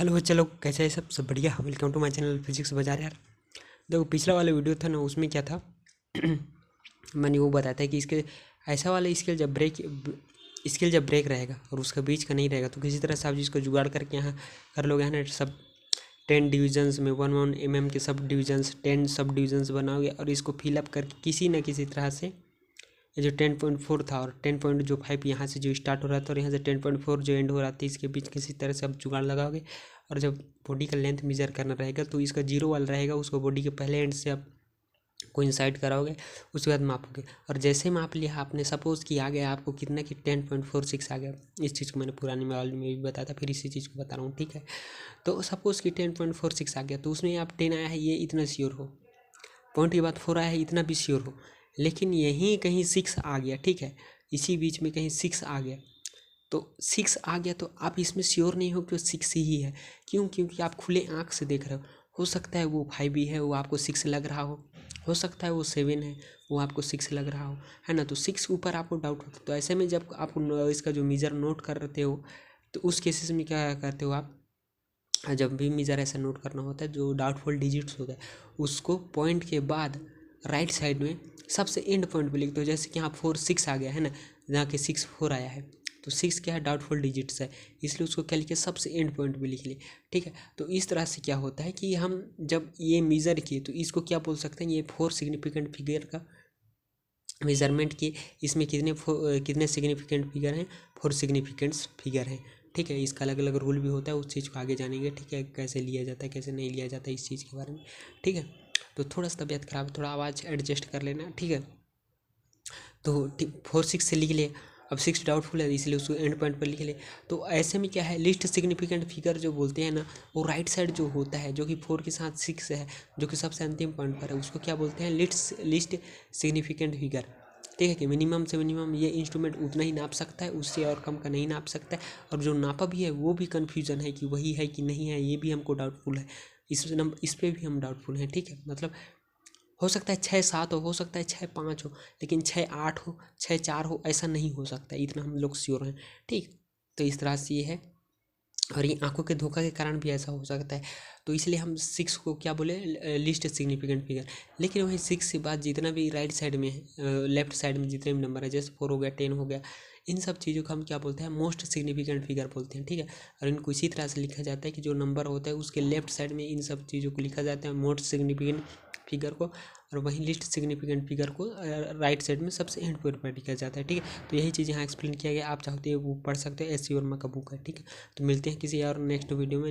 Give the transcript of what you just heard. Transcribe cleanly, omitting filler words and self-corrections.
Hello चलो, कैसे है सब बढ़िया। Welcome to my channel physics बाजार यार। देखो, पिछला वाला वीडियो था ना, उसमें क्या था मैंने वो बताया था कि इसके ऐसा वाला स्केल जब ब्रेक रहेगा और उसका बीच का नहीं रहेगा तो किसी तरह से आप जिसको जुगाड़ करके यहाँ कर लोगे, है ना। सब 10 डिविजन्स में 1 1 mm के सब डिविजन्स 10 सब डिविजन्स बनाओगे और इसको फिलअप करके किसी न किसी तरह से ये जो 10.4 था और 10.5 यहाँ से जो स्टार्ट हो रहा था और यहाँ से 10.4 जो एंड हो रहा था, इसके बीच किसी तरह से आप जुगाड़ लगाओगे। और जब बॉडी का लेंथ मेजर करना रहेगा तो इसका जीरो वाला रहेगा, उसको बॉडी के पहले एंड से आप कोइंसाइड कराओगे, उसके बाद मापोगे। और जैसे माप लिया आपने, सपोज़ कि आ गया आपको कितना कि 10.46 आ गया। इस चीज़ को मैंने पुरानी मोबाइल में भी बताया था, फिर इसी चीज़ को बता रहा हूँ, ठीक है। तो सपोज़ कि 10.46 आ गया, तो उसमें आप 10 आया है, ये इतना श्योर हो। पॉइंट के बाद 4 आया है, इतना भी श्योर हो। लेकिन यहीं कहीं 6 आ गया, ठीक है, इसी बीच में कहीं 6 आ गया। तो 6 आ गया तो आप इसमें श्योर नहीं हो कि वो 6 ही है। क्यों? क्योंकि आप खुले आँख से देख रहे हो सकता है वो 5 ही है, वो आपको 6 लग रहा हो सकता है वो 7 है, वो आपको 6 लग रहा हो, है ना। तो 6 के ऊपर आपको डाउट होता है। तो ऐसे में जब आप इसका जो मेजर नोट करते हो तो उस केसेस में क्या करते हो आप, जब भी मेजर ऐसा नोट करना होता है, जो डाउटफुल डिजिट्स होता है उसको पॉइंट के बाद राइट साइड में सबसे एंड पॉइंट पे लिखते हो। जैसे कि यहाँ 4 6 आ गया है ना, जहाँ के 6 4 आया है, तो 6 क्या है, डाउटफुल डिजिट्स है, इसलिए उसको क्या लिखे, सबसे एंड पॉइंट पे लिख लिए, ठीक है। तो इस तरह से क्या होता है कि हम जब ये मेज़र किए तो इसको क्या बोल सकते हैं, ये 4 सिग्निफिकेंट फिगर का मेजरमेंट किए। इसमें कितने सिग्निफिकेंट फिगर हैं, 4 सिग्निफिकेंट फिगर हैं, ठीक है। इसका अलग अलग रूल भी होता है, उस चीज़ को आगे जानेंगे, ठीक है, कैसे लिया जाता है कैसे नहीं लिया जाता है, इस चीज़ के बारे में, ठीक है। तो थोड़ा सा तबीयत खराब है, थोड़ा आवाज़ एडजस्ट कर लेना, ठीक है। तो 4 6 से लिख ले। अब 6 डाउटफुल है इसलिए उसको एंड पॉइंट पर लिख ले। तो ऐसे में क्या है, लिस्ट सिग्निफिकेंट फिगर जो बोलते हैं ना, वो राइट साइड जो होता है, जो कि 4 के साथ 6 है, जो कि सबसे अंतिम पॉइंट पर है, उसको क्या बोलते हैं, लिस्ट सिग्निफिकेंट फिगर, ठीक है। कि मिनिमम से मिनिमम ये इंस्ट्रूमेंट उतना ही नाप सकता है, उससे और कम का नहीं नाप सकता है। और जो नापा भी है वो भी कन्फ्यूजन है कि वही है कि नहीं है, ये भी हमको डाउटफुल है। इस पे भी हम डाउटफुल हैं, ठीक है। मतलब हो सकता है 6 7 हो सकता है 6 5 हो, लेकिन 6 8 हो 6 4 हो, ऐसा नहीं हो सकता, इतना हम लोग श्योर हैं, ठीक। तो इस तरह से ये है। और ये आंखों के धोखा के कारण भी ऐसा हो सकता है। तो इसलिए हम 6 को क्या बोले, लिस्ट सिग्निफिकेंट फिगर। लेकिन वही 6 के बाद जितना भी राइट साइड में है, लेफ्ट साइड में जितने भी नंबर है, जैसे 4 हो गया 10 हो गया, इन सब चीज़ों को हम क्या बोलते हैं, मोस्ट सिग्निफिकेंट फिगर बोलते हैं, ठीक है। और इनको इसी तरह से लिखा जाता है कि जो नंबर होता है उसके लेफ्ट साइड में इन सब चीज़ों को लिखा जाता है, मोस्ट सिग्निफिकेंट फिगर को। और वहीं लिस्ट सिग्निफिकेंट फिगर को राइट साइड में सबसे एंड पर लिखा जाता है, ठीक है। तो यही चीज़ यहाँ एक्सप्लेन किया गया, आप चाहते हो वो पढ़ सकते हो, एस सी वर्मा का बुक है, ठीक है। तो मिलते हैं किसी और नेक्स्ट वीडियो में।